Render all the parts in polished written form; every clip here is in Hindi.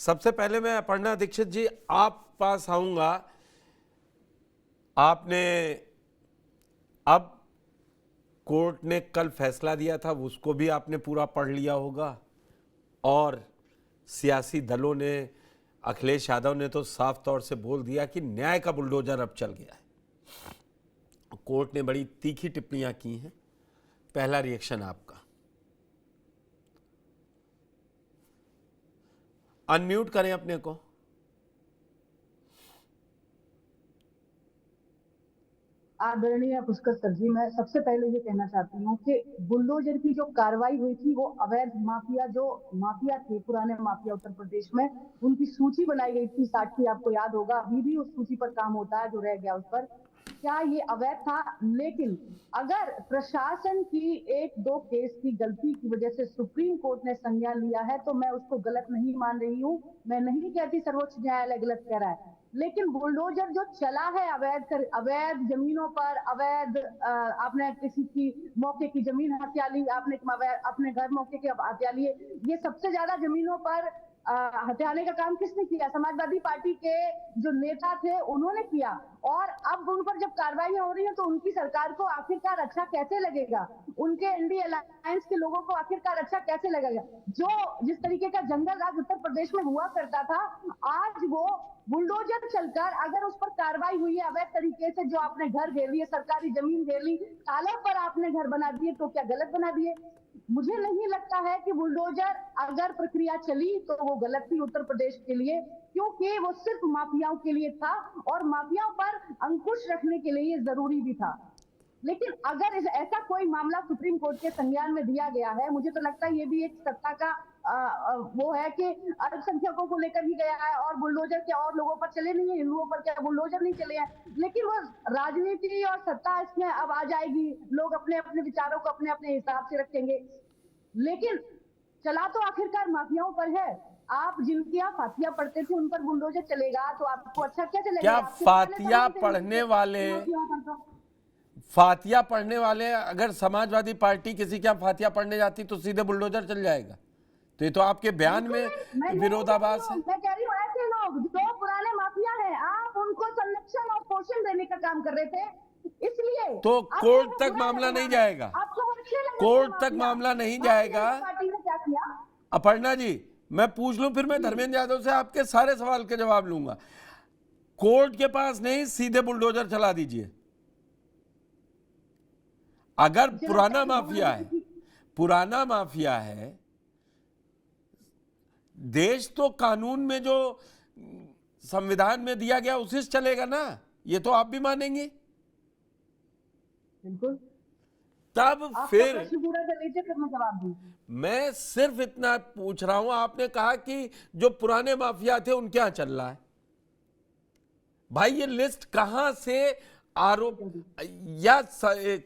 सबसे पहले मैं अपर्णा दीक्षित जी आप पास आऊंगा। आपने अब कोर्ट ने कल फैसला दिया था, उसको भी आपने पूरा पढ़ लिया होगा। और सियासी दलों ने, अखिलेश यादव ने तो साफ तौर से बोल दिया कि न्याय का बुलडोजर अब चल गया है। कोर्ट ने बड़ी तीखी टिप्पणियां की हैं। पहला रिएक्शन आपका। अनम्यूट करें अपने को। आदरणीय पुष्कर सर जी, मैं सबसे पहले ये कहना चाहती हूँ कि बुलडोजर की जो कार्रवाई हुई थी वो अवैध माफिया, जो माफिया थे पुराने माफिया उत्तर प्रदेश में, उनकी सूची बनाई गई थी 60 की, आपको याद होगा। अभी भी उस सूची पर काम होता है, जो रह गया उस पर। क्या ये अवैध था? लेकिन अगर प्रशासन की एक दो केस की गलती की वजह से सुप्रीम कोर्ट ने संज्ञान लिया है तो मैं उसको गलत नहीं मान रही हूँ। मैं नहीं कहती सर्वोच्च न्यायालय गलत कह रहा है, लेकिन बुलडोजर जो चला है अवैध जमीनों पर, अवैध आपने किसी की मौके की जमीन हत्या ली, आपने अपने घर मौके की हत्या लिए, ये सबसे ज्यादा जमीनों पर हत्याने का काम किसने किया? समाजवादी पार्टी के जो नेता थे उन्होंने किया। और अब उन पर जब कार्रवाइयां हो रही हैं तो उनकी सरकार को आखिरकार अच्छा कैसे लगेगा? उनके एनडीए अलायंस के लोगों को आखिरकार अच्छा कैसे लगेगा? जो जिस तरीके का जंगल राज उत्तर प्रदेश में हुआ करता था, आज वो बुलडोजर चलकर अगर उस पर कार्रवाई हुई है अवैध तरीके से, जो आपने घर घेर लिए, सरकारी जमीन घेर ली, तालों पर आपने घर बना दिए, तो क्या गलत बना दिए? मुझे नहीं लगता है कि बुलडोजर अगर प्रक्रिया चली तो वो गलत थी उत्तर प्रदेश के लिए, क्योंकि वो सिर्फ माफियाओं के लिए था और माफियाओं पर अंकुश रखने के लिए जरूरी भी था। लेकिन अगर ऐसा कोई मामला सुप्रीम कोर्ट के संज्ञान में दिया गया है, मुझे तो लगता है ये भी एक सत्ता का वो है कि अल्पसंख्यकों को लेकर ही गया है, और बुलडोजर क्या और लोगों पर चले नहीं है? हिंदुओं पर क्या बुलडोजर नहीं चले हैं? लेकिन वो राजनीति और सत्ता इसमें अब आ जाएगी, लोग अपने अपने विचारों को अपने अपने हिसाब से रखेंगे, लेकिन चला तो आखिरकार माफियाओं पर है। आप जिनकी आप फातिया पढ़ते थे उन पर बुलडोजर चलेगा तो आपको अच्छा कैसे लगेगा? क्या फातिया पढ़ने वाले, फातिया पढ़ने वाले अगर समाजवादी पार्टी किसी के यहाँ फातिया पढ़ने जाती तो सीधे बुलडोजर चल जाएगा? तो ये तो आपके बयान में विरोधाभास है। मैं कह रही हूँ ऐसे लोग जो पुराने माफिया हैं, आप उनको संरक्षण और पोषण देने का काम कर रहे थे, इसलिए तो कोर्ट तक मामला नहीं जाएगा, कोर्ट तक मामला नहीं जाएगा। पार्टी ने क्या किया? अपर्णा जी मैं पूछ लूं, फिर मैं धर्मेंद्र यादव से आपके सारे सवाल के जवाब लूंगा। कोर्ट के पास नहीं, सीधे बुलडोजर चला दीजिए। अगर पुराना माफिया है, पुराना माफिया है, देश तो कानून में जो संविधान में दिया गया उसी से चलेगा ना, ये तो आप भी मानेंगे। बिल्कुल। तब फिर पूरा कर लीजिए, फिर मैं जवाब दूं। मैं सिर्फ इतना पूछ रहा हूं, आपने कहा कि जो पुराने माफिया थे उनके यहां चल रहा है। भाई ये लिस्ट कहां से आरोप या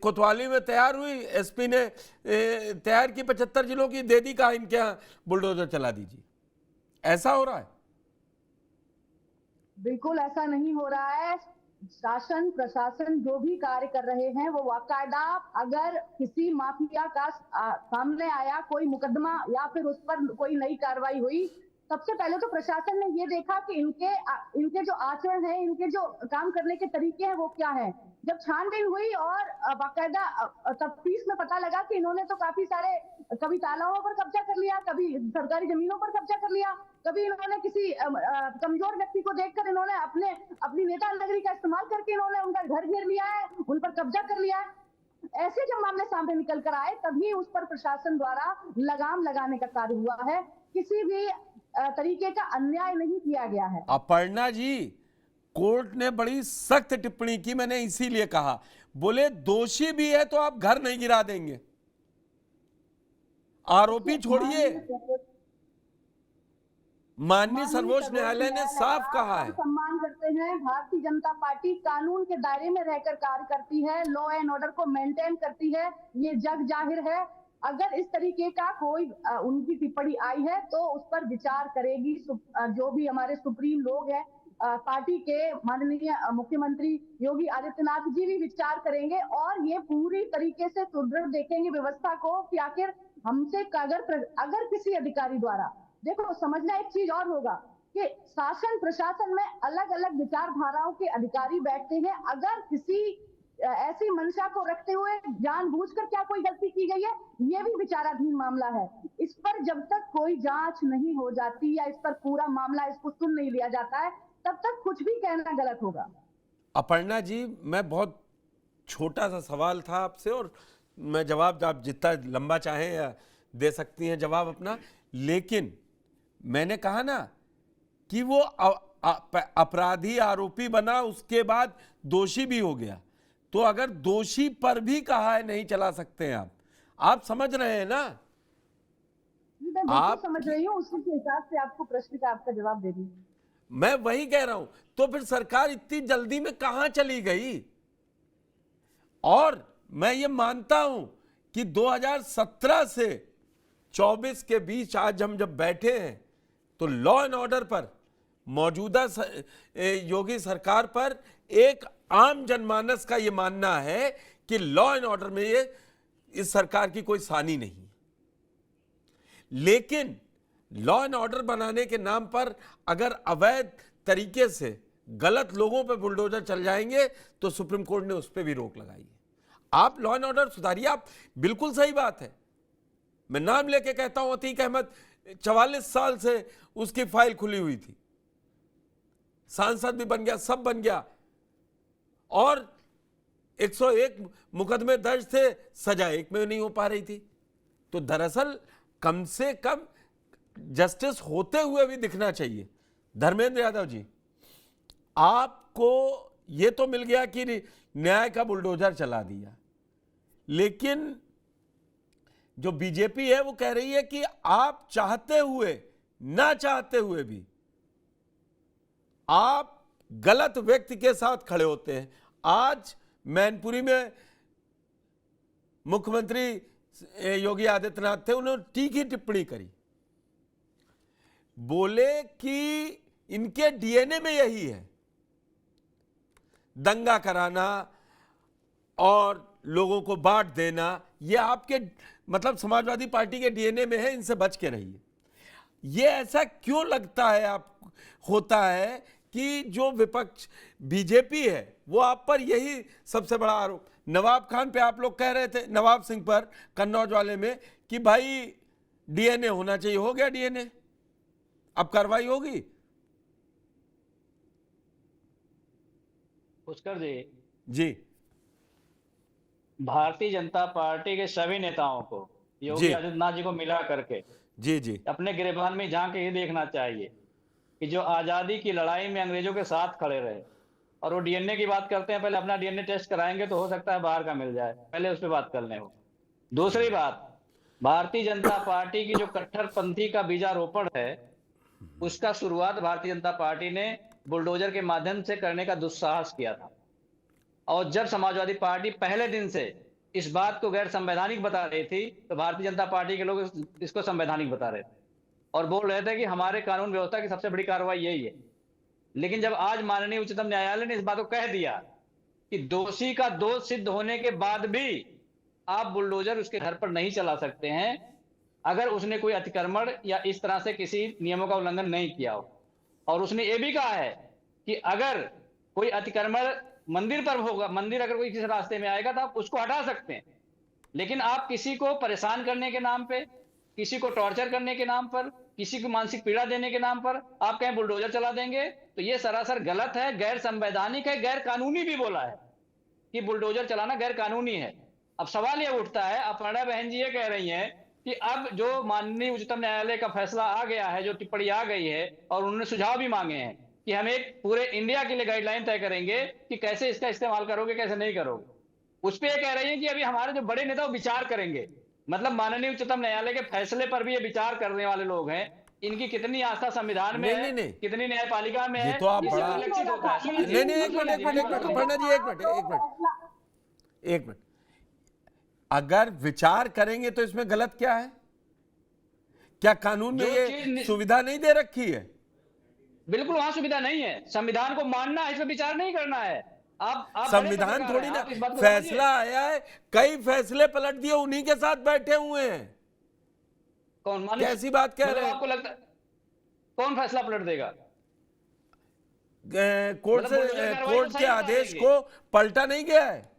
कोतवाली में तैयार हुई? एसपी ने तैयार की, 75 जिलों की दे दी, कहा इनके यहां बुलडोजर चला दीजिए। ऐसा हो रहा है? बिल्कुल ऐसा नहीं हो रहा है। शासन प्रशासन जो भी कार्य कर रहे हैं वो बाकायदा, अगर किसी माफिया का सामने आया कोई मुकदमा या फिर उस पर कोई नई कार्रवाई हुई, सबसे पहले तो प्रशासन ने ये देखा कि इनके जो आचरण है, इनके जो काम करने के तरीके हैं वो क्या है। जब छानबीन हुई और बाकायदा तफ्तीश में पता लगा कि इन्होंने तो काफी सारे, कभी तालाबों पर कब्जा कर लिया, कभी सरकारी जमीनों पर कब्जा कर लिया, कभी इन्होंने किसी कमजोर व्यक्ति को देखकर इन्होंने अपनी नेता नगरी का इस्तेमाल करके इन्होंने उनका घर घेर लिया है, उन पर कब्जा कर लिया है। ऐसे जब मामले सामने निकल कर आए तभी उस पर प्रशासन द्वारा लगाम लगाने का कार्य हुआ है। किसी भी तरीके का अन्याय नहीं किया गया है। अपर्णा जी कोर्ट ने बड़ी सख्त टिप्पणी की, मैंने इसीलिए कहा, बोले दोषी भी है तो आप घर नहीं गिरा देंगे, आरोपी छोड़िए। माननीय सर्वोच्च न्यायालय ने साफ कहा है। सम्मान करते हैं, भारतीय जनता पार्टी कानून के दायरे में रहकर कार्य करती है, लॉ एंड ऑर्डर को मेंटेन करती है, ये जग जाहिर है। अगर इस तरीके का कोई उनकी टिप्पणी आई है तो उस पर विचार करेगी जो भी हमारे सुप्रीम लोग हैं, पार्टी के माननीय मुख्यमंत्री योगी आदित्यनाथ जी भी विचार करेंगे और ये पूरी तरीके से सुदृढ़ देखेंगे व्यवस्था को कि आखिर हमसे अगर किसी अधिकारी द्वारा देखो, समझना एक चीज और होगा कि शासन प्रशासन में अलग अलग विचारधाराओं के अधिकारी बैठते हैं। अगर किसी ऐसी मंशा को रखते हुए जानबूझकर क्या कोई गलती की गई है, ये भी विचाराधीन मामला है। इस पर जब तक कोई जांच नहीं हो जाती या इस पर पूरा मामला इसको सुन नहीं लिया जाता है, तब तक कुछ भी कहना गलत होगा। अपर्णा जी, मैं बहुत छोटा सा सवाल था आपसे, और मैं जवाब आप जितना लंबा चाहें या दे सकती हैं जवाब अपना, लेकिन मैंने कहा ना कि वो अपराधी आरोपी बना, उसके बाद दोषी भी हो गया। तो अगर दोषी पर भी कहा है नहीं चला सकते हैं आप समझ रहे हैं ना? मैं बिल्कुल समझ रही हूँ, उसी के हिसाब से आपको प्रश्न का आपका जवाब दे दी। मैं वही कह रहा हूं, तो फिर सरकार इतनी जल्दी में कहां चली गई? और मैं ये मानता हूं कि 2017 से 24 के बीच आज हम जब बैठे हैं तो लॉ एंड ऑर्डर पर, मौजूदा योगी सरकार पर एक आम जनमानस का ये मानना है कि लॉ एंड ऑर्डर में ये इस सरकार की कोई सानी नहीं है। लेकिन लॉ एंड ऑर्डर बनाने के नाम पर अगर अवैध तरीके से गलत लोगों पे बुलडोजर चल जाएंगे तो सुप्रीम कोर्ट ने उस पर भी रोक लगाई है। आप लॉ एंड ऑर्डर सुधारिए, आप, बिल्कुल सही बात है। मैं नाम लेके कहता हूं, अतीक अहमद 44 साल से उसकी फाइल खुली हुई थी, सांसद भी बन गया, सब बन गया, और 101 मुकदमे दर्ज थे, सजा एक में नहीं हो पा रही थी। तो दरअसल कम से कम जस्टिस होते हुए भी दिखना चाहिए। धर्मेंद्र यादव जी, आपको यह तो मिल गया कि न्याय का बुलडोजर चला दिया, लेकिन जो बीजेपी है वो कह रही है कि आप चाहते हुए ना चाहते हुए भी आप गलत व्यक्ति के साथ खड़े होते हैं। आज मैनपुरी में मुख्यमंत्री योगी आदित्यनाथ थे, उन्होंने तीखी टिप्पणी करी, बोले कि इनके डीएनए में यही है, दंगा कराना और लोगों को बांट देना, ये आपके मतलब समाजवादी पार्टी के डीएनए में है, इनसे बच के रहिए। ये ऐसा क्यों लगता है आप होता है कि जो विपक्ष बीजेपी है वो आप पर यही सबसे बड़ा आरोप? नवाब खान पे आप लोग कह रहे थे, नवाब सिंह पर कन्नौज वाले में, कि भाई डीएनए होना चाहिए, हो गया डीएनए, अब कार्रवाई होगी। पुष्कर जी, जी भारतीय जनता पार्टी के सभी नेताओं को, योगी आदित्यनाथ जी को मिला करके जी अपने गिरबान में झांक के ये देखना चाहिए कि जो आजादी की लड़ाई में अंग्रेजों के साथ खड़े रहे, और वो डीएनए की बात करते हैं, पहले अपना डीएनए टेस्ट कराएंगे तो हो सकता है बाहर का मिल जाए, पहले उस पर बात कर लें। दूसरी बात, भारतीय जनता पार्टी की जो कट्टरपंथी का बीजारोपण है, उसका शुरुआत भारतीय जनता पार्टी ने बुलडोजर के माध्यम से करने का दुस्साहस किया था। और जब समाजवादी पार्टी पहले दिन से इस बात को गैर संवैधानिक बता रही थी, तो भारतीय जनता पार्टी के लोग इसको संवैधानिक बता रहे थे और बोल रहे थे कि हमारे कानून व्यवस्था की सबसे बड़ी कार्रवाई यही है। लेकिन जब आज माननीय उच्चतम न्यायालय ने इस बात को कह दिया कि दोषी का दोष सिद्ध होने के बाद भी आप बुलडोजर उसके घर पर नहीं चला सकते हैं अगर उसने कोई अतिक्रमण या इस तरह से किसी नियमों का उल्लंघन नहीं किया हो। और उसने ये भी कहा है कि अगर कोई अतिक्रमण मंदिर पर होगा, मंदिर अगर कोई किसी रास्ते में आएगा तो आप उसको हटा सकते हैं, लेकिन आप किसी को परेशान करने के नाम पे, किसी को टॉर्चर करने के नाम पर, किसी को मानसिक पीड़ा देने के नाम पर आप कहीं बुलडोजर चला देंगे, तो ये सरासर गलत है, गैर संवैधानिक है, गैर कानूनी भी बोला है कि बुलडोजर चलाना गैर कानूनी है। अब सवाल ये उठता है, अपर्णा बहन जी ये कह रही हैं कि अब जो माननीय उच्चतम न्यायालय का फैसला आ गया है, जो टिप्पणी आ गई है, और उन्होंने सुझाव भी मांगे हैं कि हम एक पूरे इंडिया के लिए गाइडलाइन तय करेंगे कि कैसे इसका इस्तेमाल करोगे, कैसे नहीं करोगे, उस पर यह कह रही है कि अभी हमारे जो बड़े नेता विचार करेंगे। मतलब माननीय उच्चतम न्यायालय के फैसले पर भी ये विचार करने वाले लोग हैं, इनकी कितनी आस्था संविधान में है, कितनी न्यायपालिका में है, तो आप इससे बड़ा लक्षित होता है। एक मिनट, अगर विचार करेंगे तो इसमें गलत क्या है? क्या कानून में ये सुविधा नहीं दे रखी है? बिल्कुल वहां सुविधा नहीं है, संविधान को मानना है, इसमें विचार नहीं करना है। आप संविधान थोड़ी ना, फैसला आया है, कई फैसले पलट दिए, उन्हीं के साथ बैठे हुए हैं। कौन? कैसी बात कह रहे हैं? आपको लगता कौन फैसला पलट देगा? कोर्ट मतलब से बुलडोजर कार्रवाई कोर्ट तो के सही आदेश करेंगे। को पलटा नहीं गया है।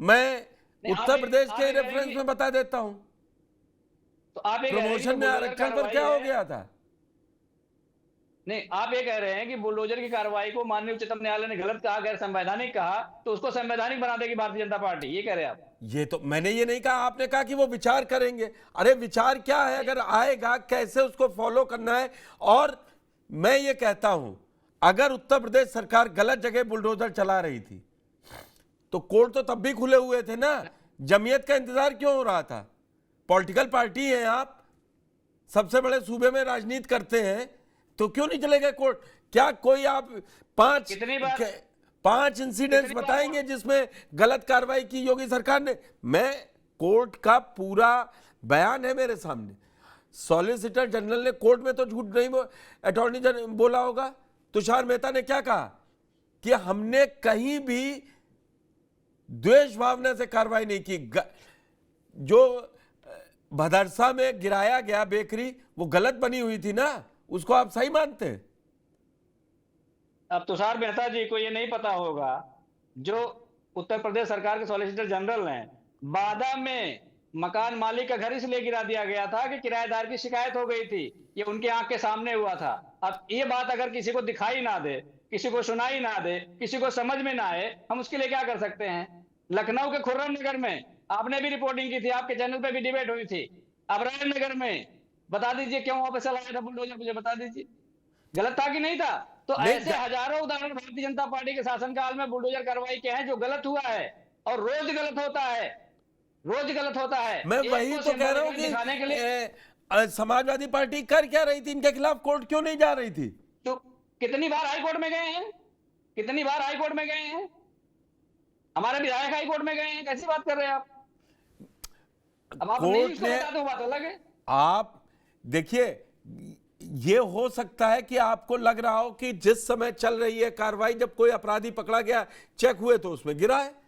मैं नहीं, उत्तर प्रदेश आप के ये रेफरेंस कहेंगे- में बता देता हूं, तो आप ये कह रहे हैं कि प्रमोशन में बुलडोजर आरक्षण पर कार्रवाई क्या हो है- गया था। नहीं, आप ये कह रहे हैं कि बुलडोजर की कार्रवाई को माननीय उच्चतम न्यायालय ने गलत कहा, गैर संवैधानिक कहा, तो उसको संवैधानिक बना देगी भारतीय जनता पार्टी, ये कह रहे हैं आप? ये तो मैंने ये नहीं कहा, आपने कहा कि वो विचार करेंगे। अरे विचार क्या है, अगर आएगा कैसे उसको फॉलो करना है। और मैं ये कहता हूं, अगर उत्तर प्रदेश सरकार गलत जगह बुलडोजर चला रही थी तो कोर्ट तो तब भी खुले हुए थे ना। जमीयत का इंतजार क्यों हो रहा था? पॉलिटिकल पार्टी है आप, सबसे बड़े सूबे में राजनीति करते हैं, तो क्यों नहीं चले गए कोर्ट? क्या कोई आप कितनी बार- पांच इंसिडेंट्स कितनी बार- बताएंगे जिसमें गलत कार्रवाई की योगी सरकार ने? मैं कोर्ट का पूरा बयान है मेरे सामने। सॉलिसिटर जनरल ने कोर्ट में तो झूठ नहीं, अटॉर्नी जनरल बोला होगा। तुषार मेहता ने क्या कहा कि हमने कहीं भी द्वेष भावना से कार्रवाई नहीं की। जो भदरसा में गिराया गया बेकरी, वो गलत बनी हुई थी ना, उसको आप सही मानते हैं? अब तुषार मेहता जी को ये नहीं पता होगा, जो उत्तर प्रदेश सरकार के सॉलिसिटर जनरल हैं, बादा में मकान मालिक का घर इसलिए गिरा दिया गया था कि किराएदार की शिकायत हो गई थी। ये उनके आंख के सामने हुआ था। अब ये बात अगर किसी को दिखाई ना दे, किसी को सुनाई ना दे, किसी को समझ में ना आए, हम उसके लिए क्या कर सकते हैं? लखनऊ के खुर्रम नगर में आपने भी रिपोर्टिंग की थी, आपके चैनल पे भी डिबेट हुई थी। अबरार नगर में बता दीजिए क्यों वापस चलाया था बुलडोजर, मुझे बता दीजिए, गलत था कि नहीं था? तो नहीं, ऐसे हजारों उदाहरण भारतीय जनता पार्टी के शासनकाल में बुलडोजर कार्रवाई के हैं जो गलत हुआ है, और रोज गलत होता है, रोज गलत होता है। मैं एक वही को तो कह रहा हूं दिखाने के लिए कि समाजवादी पार्टी कर क्या रही थी? इनके खिलाफ कोर्ट क्यों नहीं जा रही थी? तो कितनी बार हाई कोर्ट में गए हैं, कितनी बार हाई कोर्ट में गए हैं? हमारे विधायक हाई कोर्ट में गए हैं, कैसी बात कर रहे हैं आप? अब आप नहीं कोर्ट उसको ने, बता दो, बात अलग है। आप देखिए, ये हो सकता है कि आपको लग रहा हो कि जिस समय चल रही है कार्रवाई, जब कोई अपराधी पकड़ा गया, चेक हुए तो उसमें गिरा है।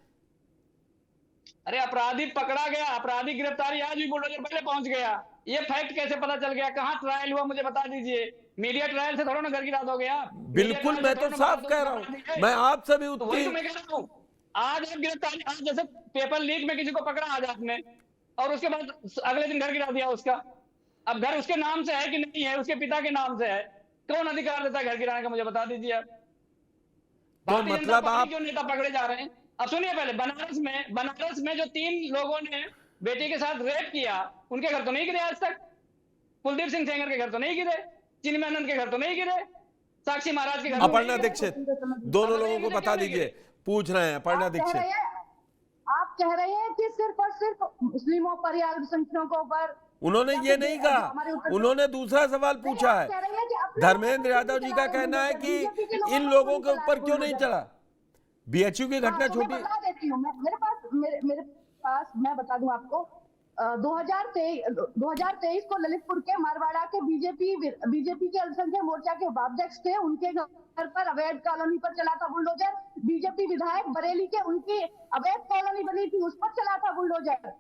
अरे अपराधी पकड़ा गया, अपराधी गिरफ्तारी आज भी बुलडोजर पहले पहुंच गया। ये फैक्ट कैसे पता चल गया? कहां ट्रायल हुआ मुझे बता दीजिए। मीडिया ट्रायल से थोड़ा ना घर गिरा दोगे आप। बिल्कुल, मैं तो साफ कह रहा हूं, मैं आपसे भी तो वही तो उतनी मैं कह रहा हूं। आज आप गिरफ्तारी, आज जैसे पेपर लीक में किसी को पकड़ा आज आपने, और उसके बाद अगले दिन घर गिरा दिया उसका। अब घर उसके नाम से है कि नहीं है? उसके पिता के नाम से है। कौन अधिकार देता है घर गिराने का, मुझे बता दीजिए आप। तो भारतीय जनता मतलब पार्टी आप, जो नेता पकड़े जा रहे हैं, अब सुनिए पहले, बनारस में जो 3 लोगों ने बेटी के साथ रेप किया, उनके घर तो नहीं गिरे आज तक। कुलदीप सिंह सेंगर के घर तो नहीं गिरे, चिन्मयानंद के घर तो नहीं गिरे, साक्षी महाराज के घर तो अपर्णा नहीं गिरे। दीक्षित, दोनों लोगों को बता दीजिए, पूछ रहे हैं अपर्णा दीक्षित। आप कह रहे हैं कि सिर्फ और सिर्फ मुस्लिमों पर या अल्पसंख्यकों पर। उन्होंने ये नहीं कहा, उन्होंने दूसरा सवाल पूछा है। धर्मेंद्र यादव जी का कहना है कि इन लोगों के ऊपर क्यों नहीं चला। बीएचयू की घटना छोटी, बता देती हूँ, मेरे पास मैं बता दूं आपको। 2023 को ललितपुर के मारवाड़ा के बीजेपी के अल्पसंख्यक मोर्चा के उपाध्यक्ष थे, उनके घर पर अवैध कॉलोनी पर चला था बुलडोजर। बीजेपी विधायक बरेली के, उनकी अवैध कॉलोनी बनी थी, उस पर चला था बुलडोजर।